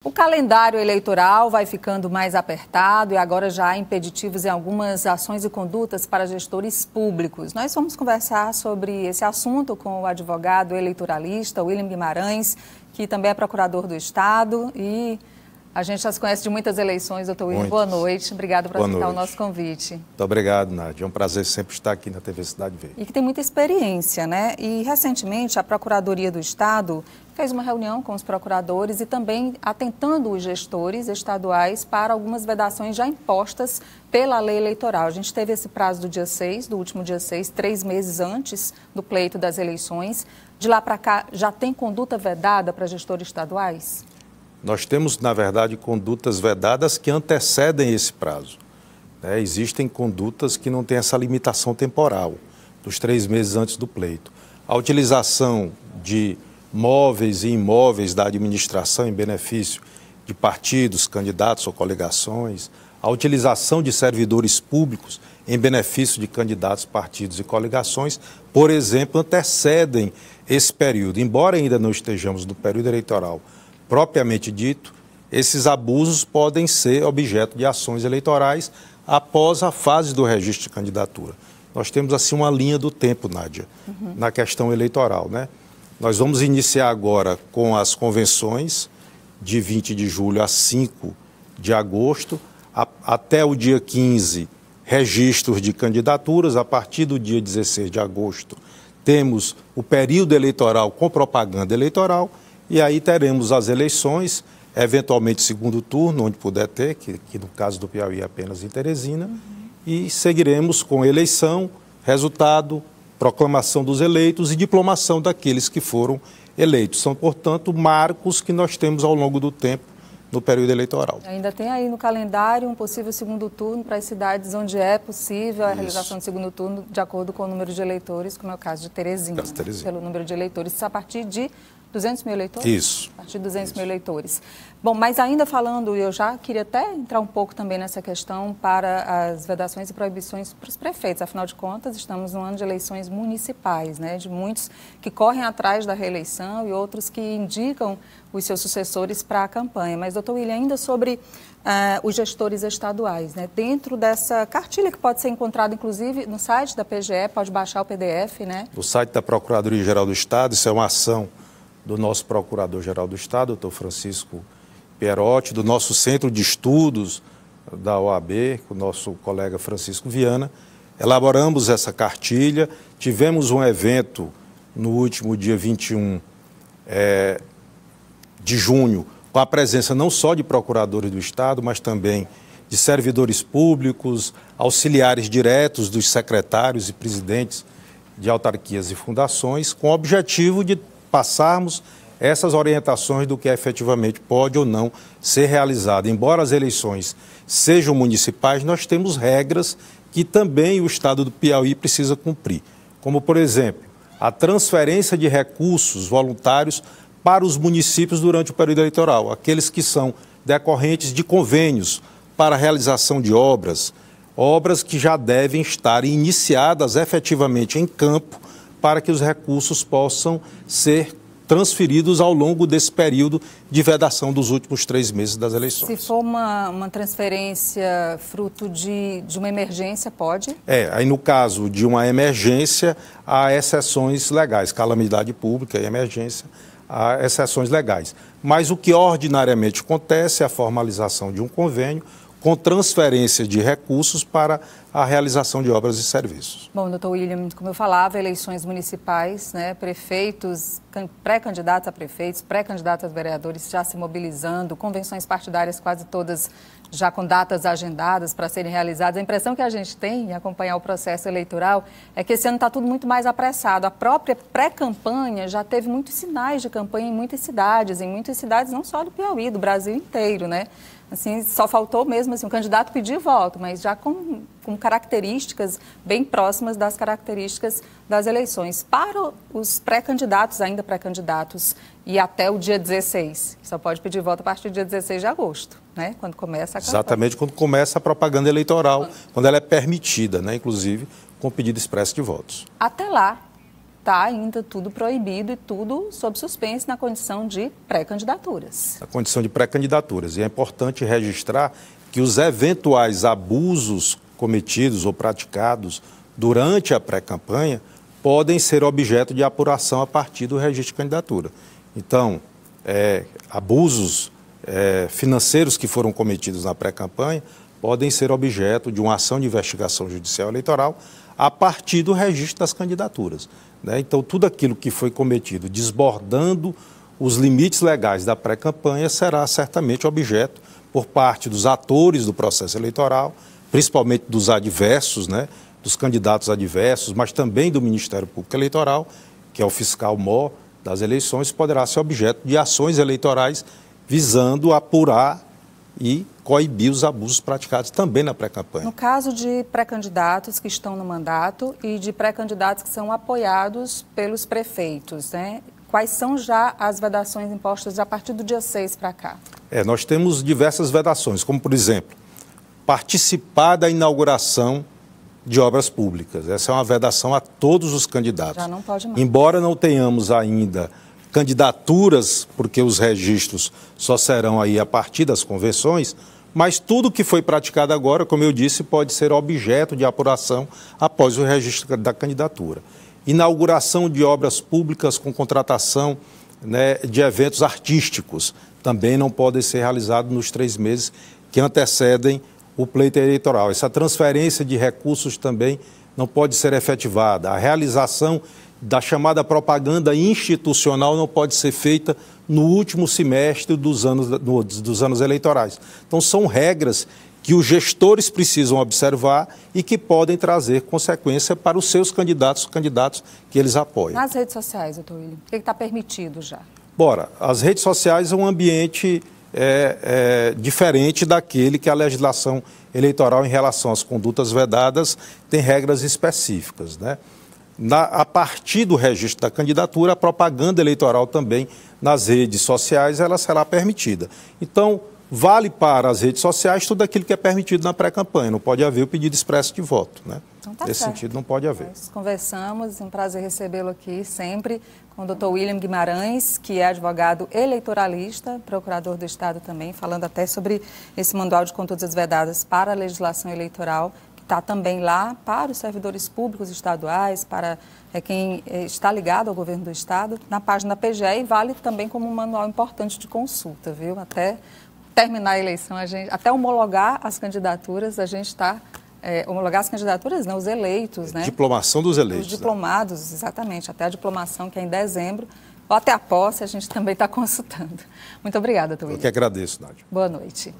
O calendário eleitoral vai ficando mais apertado e agora já há impeditivos em algumas ações e condutas para gestores públicos. Nós vamos conversar sobre esse assunto com o advogado eleitoralista William Guimarães, que também é procurador do Estado e a gente já se conhece de muitas eleições. Doutor William, boa noite. Obrigado por aceitar o nosso convite. Muito obrigado, Nádia. É um prazer sempre estar aqui na TV Cidade Verde. E que tem muita experiência, né? E recentemente a Procuradoria do Estado fez uma reunião com os procuradores e também atentando os gestores estaduais para algumas vedações já impostas pela lei eleitoral. A gente teve esse prazo do dia 6, do último dia 6, 3 meses antes do pleito das eleições. De lá para cá, já tem conduta vedada para gestores estaduais? Nós temos, na verdade, condutas vedadas que antecedem esse prazo. Existem condutas que não têm essa limitação temporal, dos 3 meses antes do pleito. A utilização de móveis e imóveis da administração em benefício de partidos, candidatos ou coligações, a utilização de servidores públicos em benefício de candidatos, partidos e coligações, por exemplo, antecedem esse período. Embora ainda não estejamos no período eleitoral propriamente dito, esses abusos podem ser objeto de ações eleitorais após a fase do registro de candidatura. Nós temos assim uma linha do tempo, Nádia, na questão eleitoral, né? Nós vamos iniciar agora com as convenções de 20 de julho a 5 de agosto, até o dia 15, registros de candidaturas. A partir do dia 16 de agosto, temos o período eleitoral com propaganda eleitoral, e aí teremos as eleições, eventualmente segundo turno, onde puder ter, que no caso do Piauí é apenas em Teresina, e seguiremos com eleição, resultado, proclamação dos eleitos e diplomação daqueles que foram eleitos. São, portanto, marcos que nós temos ao longo do tempo no período eleitoral. Ainda tem aí no calendário um possível segundo turno para as cidades onde é possível a realização do segundo turno de acordo com o número de eleitores, como é o caso de Teresina, pelo número de eleitores, a partir de 200 mil eleitores? Isso. A partir de 200 mil eleitores. Bom, mas ainda falando, eu já queria até entrar um pouco também nessa questão para as vedações e proibições para os prefeitos. Afinal de contas, estamos num ano de eleições municipais, né? De muitos que correm atrás da reeleição e outros que indicam os seus sucessores para a campanha. Mas, doutor William, ainda sobre os gestores estaduais, né? Dentro dessa cartilha que pode ser encontrada, inclusive, no site da PGE, pode baixar o PDF, né? No site da Procuradoria-Geral do Estado, isso é uma ação do nosso Procurador-Geral do Estado, doutor Francisco Pierotti, do nosso Centro de Estudos da OAB, com o nosso colega Francisco Viana. Elaboramos essa cartilha, tivemos um evento no último dia 21 de junho, com a presença não só de procuradores do Estado, mas também de servidores públicos, auxiliares diretos dos secretários e presidentes de autarquias e fundações, com o objetivo de passarmos essas orientações do que efetivamente pode ou não ser realizado. Embora as eleições sejam municipais, nós temos regras que também o Estado do Piauí precisa cumprir, como, por exemplo, a transferência de recursos voluntários para os municípios durante o período eleitoral, aqueles que são decorrentes de convênios para a realização de obras que já devem estar iniciadas efetivamente em campo, para que os recursos possam ser transferidos ao longo desse período de vedação dos últimos 3 meses das eleições. Se for uma transferência fruto de uma emergência, pode? Aí no caso de uma emergência, há exceções legais, calamidade pública e emergência, há exceções legais. Mas o que ordinariamente acontece é a formalização de um convênio com transferência de recursos para a realização de obras e serviços. Bom, doutor William, como eu falava, eleições municipais, né, prefeitos, pré-candidatos a prefeitos, pré-candidatos a vereadores já se mobilizando, convenções partidárias quase todas já com datas agendadas para serem realizadas. A impressão que a gente tem em acompanhar o processo eleitoral é que esse ano está tudo muito mais apressado. A própria pré-campanha já teve muitos sinais de campanha em muitas cidades não só do Piauí, do Brasil inteiro, né? Assim, só faltou mesmo assim, um candidato pedir voto, mas já com características bem próximas das características das eleições. Para os pré-candidatos, ainda pré-candidatos, e até o dia 16, só pode pedir voto a partir do dia 16 de agosto, né? Quando começa a campanha. Exatamente, quando começa a propaganda eleitoral, quando ela é permitida, né? Inclusive com pedido expresso de votos. Até lá, está ainda tudo proibido e tudo sob suspense na condição de pré-candidaturas. Na condição de pré-candidaturas. E é importante registrar que os eventuais abusos cometidos ou praticados durante a pré-campanha podem ser objeto de apuração a partir do registro de candidatura. Então, abusos financeiros que foram cometidos na pré-campanha podem ser objeto de uma ação de investigação judicial eleitoral a partir do registro das candidaturas, né? Então, tudo aquilo que foi cometido desbordando os limites legais da pré-campanha será certamente objeto por parte dos atores do processo eleitoral, principalmente dos adversos, né? Dos candidatos adversos, mas também do Ministério Público Eleitoral, que é o fiscal-mor das eleições, poderá ser objeto de ações eleitorais visando apurar e coibir os abusos praticados também na pré-campanha. No caso de pré-candidatos que estão no mandato e de pré-candidatos que são apoiados pelos prefeitos, né? Quais são já as vedações impostas a partir do dia 6 para cá? Nós temos diversas vedações, como, por exemplo, participar da inauguração de obras públicas. Essa é uma vedação a todos os candidatos. Já não pode mais. Embora não tenhamos ainda candidaturas, porque os registros só serão aí a partir das convenções, mas tudo que foi praticado agora, como eu disse, pode ser objeto de apuração após o registro da candidatura. Inauguração de obras públicas com contratação, né, de eventos artísticos também não podem ser realizados nos 3 meses que antecedem o pleito eleitoral. Essa transferência de recursos também não pode ser efetivada. A realização da chamada propaganda institucional não pode ser feita no último semestre dos anos eleitorais. Então, são regras que os gestores precisam observar e que podem trazer consequência para os seus candidatos que eles apoiam. Nas redes sociais, doutor William, o que está permitido já? Bora, as redes sociais é um ambiente diferente daquele que a legislação eleitoral em relação às condutas vedadas tem regras específicas, né? A partir do registro da candidatura, a propaganda eleitoral também nas redes sociais ela será permitida. Então, vale para as redes sociais tudo aquilo que é permitido na pré-campanha. Não pode haver o pedido expresso de voto, né? Então, tá Nesse certo. sentido, não pode haver. Nós conversamos, é um prazer recebê-lo aqui sempre com o doutor William Guimarães, que é advogado eleitoralista, procurador do Estado também, falando até sobre esse manual de condutas vedadas para a legislação eleitoral, que está também lá para os servidores públicos estaduais, para quem está ligado ao governo do Estado, na página da PGE, e vale também como um manual importante de consulta, viu? Até terminar a eleição, até homologar as candidaturas, a gente está... homologar as candidaturas, não, os eleitos, né? Diplomação dos eleitos. Os diplomados, exatamente, até a diplomação, que é em dezembro, ou até a posse, a gente também está consultando. Muito obrigada, doutor William. Eu que agradeço, Nádia. Boa noite.